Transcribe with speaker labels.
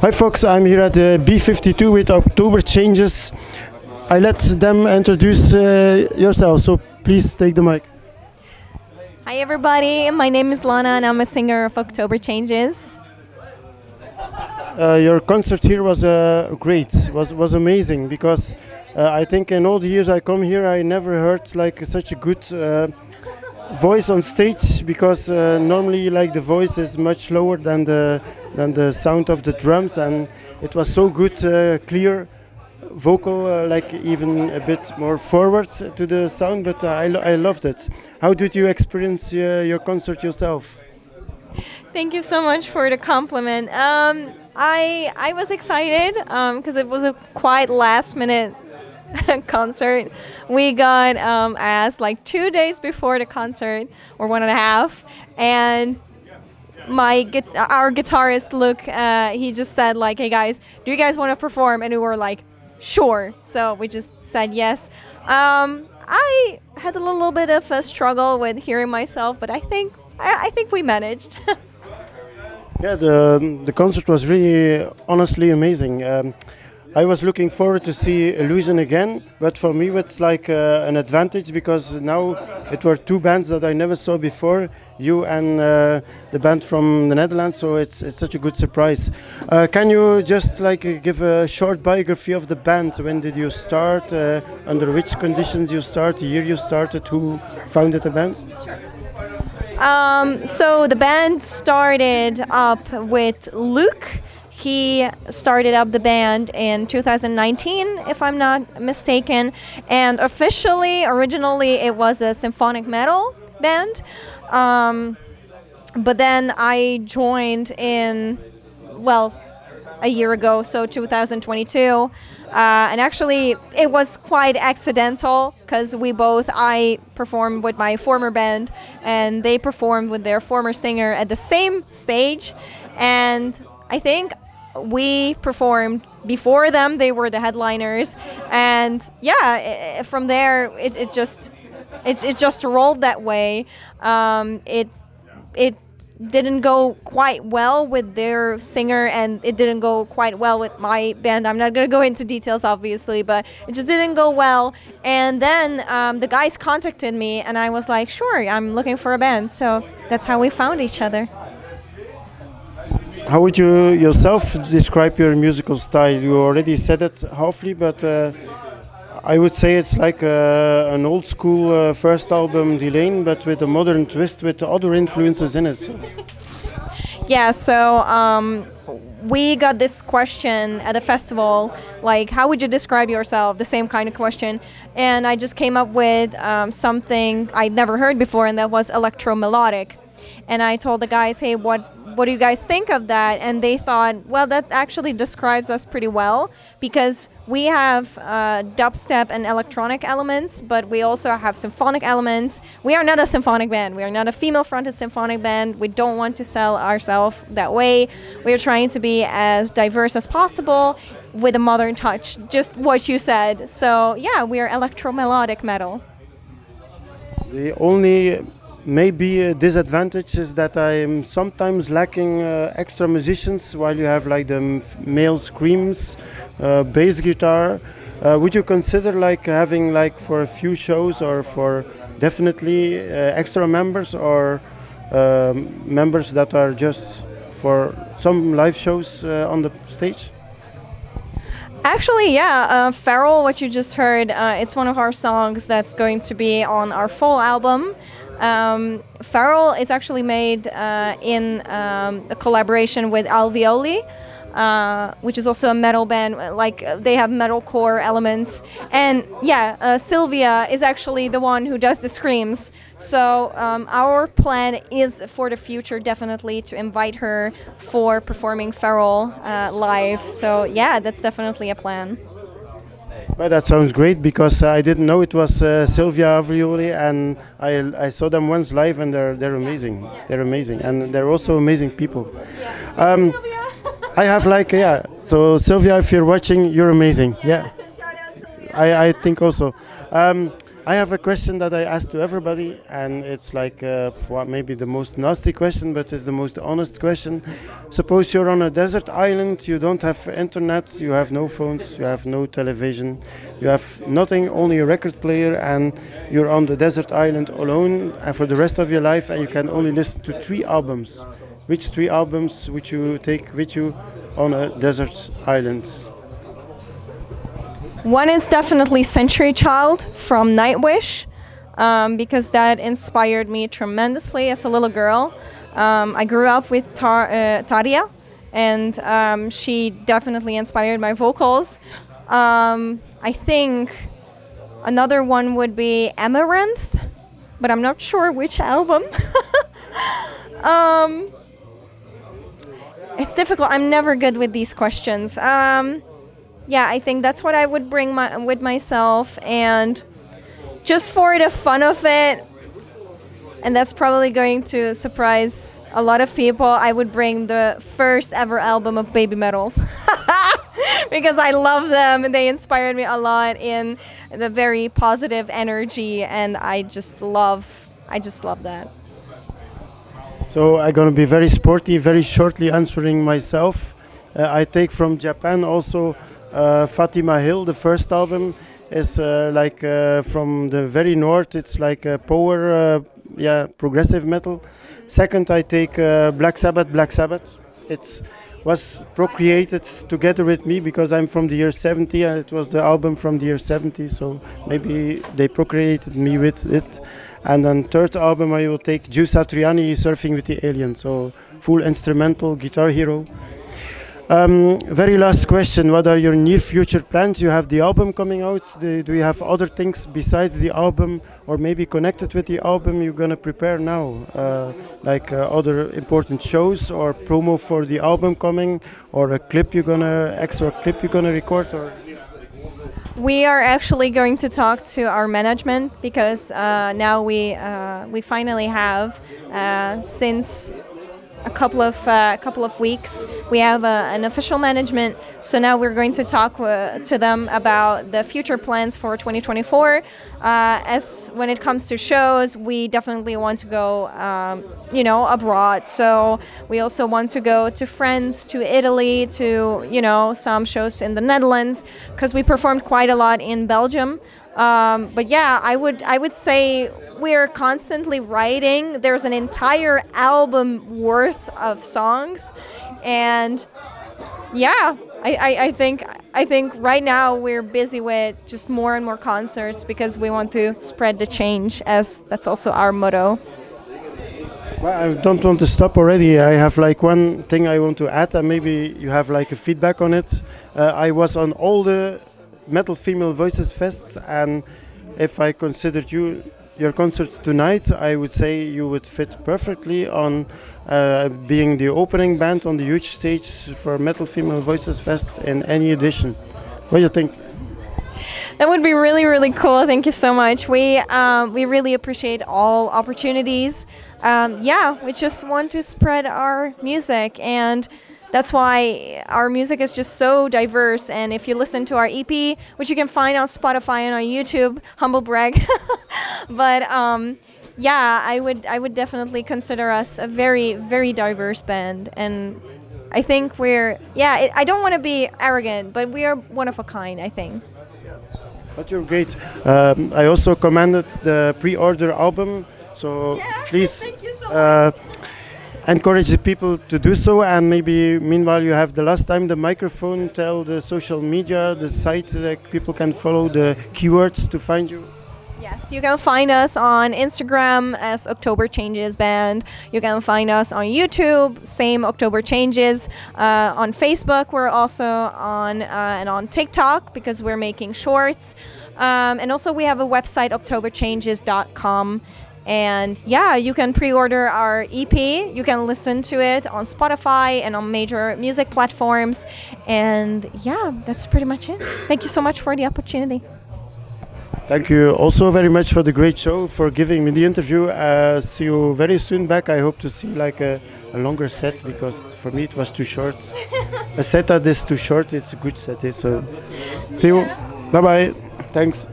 Speaker 1: Hi folks, I'm here at the B52 with October Changes. I let them introduce yourself, so please take the mic.
Speaker 2: Hi everybody, my name is Lana and I'm a singer of October Changes.
Speaker 1: Your concert here was great, was amazing because I think in all the years I come here I never heard like such a good voice on stage because normally like the voice is much lower than the sound of the drums, and it was so good, clear vocal, like even a bit more forward to the sound, but I loved it. How did you experience your concert yourself?
Speaker 2: Thank you so much for the compliment. I was excited because it was a quite last minute concert. We got asked like 2 days before the concert, or 1.5, and our guitarist Luke, he just said like, "Hey guys, do you guys want to perform?" And we were like, "Sure." So we just said yes. I had a little bit of a struggle with hearing myself, but I think we managed.
Speaker 1: Yeah, the concert was really honestly amazing. I was looking forward to see Illusion again, but for me it's like an advantage because now it were two bands that I never saw before, you and the band from the Netherlands, so it's such a good surprise. Can you just like give a short biography of the band? When did you start? Under which conditions you start? The year you started? Who founded the band?
Speaker 2: So the band started up with Luke. He started up the band in 2019, if I'm not mistaken. And originally, it was a symphonic metal band. But then I joined a year ago, so 2022. And actually, it was quite accidental because I performed with my former band and they performed with their former singer at the same stage. And I think we performed before them. They were the headliners. And yeah, from there, it just rolled that way. It didn't go quite well with their singer, and it didn't go quite well with my band. I'm not going to go into details, obviously, but it just didn't go well. And then the guys contacted me, and I was like, sure, I'm looking for a band. So that's how we found each other.
Speaker 1: How would you yourself describe your musical style? You already said it halfly, but I would say it's like an old school first album, Delane, but with a modern twist with other influences in it.
Speaker 2: Yeah, so we got this question at a festival, like, how would you describe yourself? The same kind of question. And I just came up with something I'd never heard before, and that was electro-melodic. And I told the guys, hey, what do you guys think of that? And they thought, well, that actually describes us pretty well because we have dubstep and electronic elements, but we also have symphonic elements. We are not a symphonic band. We are not a female-fronted symphonic band. We don't want to sell ourselves that way. We are trying to be as diverse as possible with a modern touch, just what you said. So yeah, we are electro-melodic metal.
Speaker 1: The only maybe a disadvantage is that I'm sometimes lacking extra musicians while you have like the male screams, bass guitar. Would you consider like having like for a few shows or for definitely extra members or members that are just for some live shows on the stage?
Speaker 2: Actually, yeah, Feral, what you just heard, it's one of our songs that's going to be on our full album. Feral is actually made in a collaboration with Alveoli, which is also a metal band. Like they have metalcore elements, and yeah, Sylvia is actually the one who does the screams. So our plan is for the future definitely to invite her for performing Feral live. So yeah, that's definitely a plan.
Speaker 1: Well, that sounds great because I didn't know it was Sylvia Avrioli, and I saw them once live, and they're amazing. They're amazing, and they're also amazing people. Um, I have like yeah. So Sylvia, if you're watching, you're amazing. Yeah, I think also. I have a question that I ask to everybody, and it's like maybe the most nasty question, but it's the most honest question. Suppose you're on a desert island, you don't have internet, you have no phones, you have no television, you have nothing, only a record player, and you're on the desert island alone for the rest of your life, and you can only listen to 3 albums. Which 3 albums would you take with you on a desert island?
Speaker 2: One is definitely Century Child from Nightwish, because that inspired me tremendously as a little girl. I grew up with Taria, and she definitely inspired my vocals. I think another one would be Amaranth, but I'm not sure which album. It's difficult. I'm never good with these questions. Yeah, I think that's what I would bring with myself, and just for the fun of it, and that's probably going to surprise a lot of people, I would bring the first ever album of Baby Metal. Because I love them and they inspired me a lot in the very positive energy, and I just love that.
Speaker 1: So I'm gonna be very sporty, very shortly answering myself. I take from Japan also Fatima Hill. The first album is from the very north. It's like power, progressive metal. Second, I take Black Sabbath. Black Sabbath. It was procreated together with me because I'm from the year 70, and it was the album from the year 70. So maybe they procreated me with it. And then third album I will take Giu Satriani, Surfing with the Alien. So full instrumental, Guitar Hero. Very last question. What are your near future plans? You have the album coming out. Do you have other things besides the album, or maybe connected with the album you're gonna prepare now? Other important shows or promo for the album coming, or extra clip you're gonna record, or?
Speaker 2: We are actually going to talk to our management, because now we finally have, since a couple of weeks, we have an official management. So now we're going to talk to them about the future plans for 2024. As when it comes to shows, we definitely want to go, abroad. So we also want to go to France, to Italy, to some shows in the Netherlands, because we performed quite a lot in Belgium. But yeah, I would say we're constantly writing. There's an entire album worth of songs, and yeah, I think right now we're busy with just more and more concerts, because we want to spread the change, as that's also our motto.
Speaker 1: Well, I don't want to stop already. I have one thing I want to add, and maybe you have a feedback on it. I was on all the Metal Female Voices Fests, and if I considered your concert tonight, I would say you would fit perfectly on being the opening band on the huge stage for Metal Female Voices Fest in any edition. What do you think?
Speaker 2: That would be really, really cool. Thank you so much. We really appreciate all opportunities. We just want to spread our music, and that's why our music is just so diverse. And if you listen to our EP, which you can find on Spotify and on YouTube, humble brag. But I would definitely consider us a very, very diverse band. And I think I don't want to be arrogant, but we are one of a kind, I think.
Speaker 1: But you're great. I also commanded the pre-order album, so please
Speaker 2: thank you so much.
Speaker 1: Encourage the people to do so, and maybe meanwhile you have the last time the microphone. Tell the social media, the site that people can follow, the keywords to find you.
Speaker 2: Yes, you can find us on Instagram as October Changes Band. You can find us on YouTube, same October Changes. On Facebook, we're also on, and on TikTok, because we're making shorts. And also we have a website, octoberchanges.com. And you can pre-order our EP. You can listen to it on Spotify and on major music platforms. And that's pretty much it. Thank you so much for the opportunity.
Speaker 1: Thank you also very much for the great show, for giving me the interview. See you very soon back. I hope to see a longer set, because for me it was too short. A set that is too short, it's a good set. So see you. Bye bye. Thanks.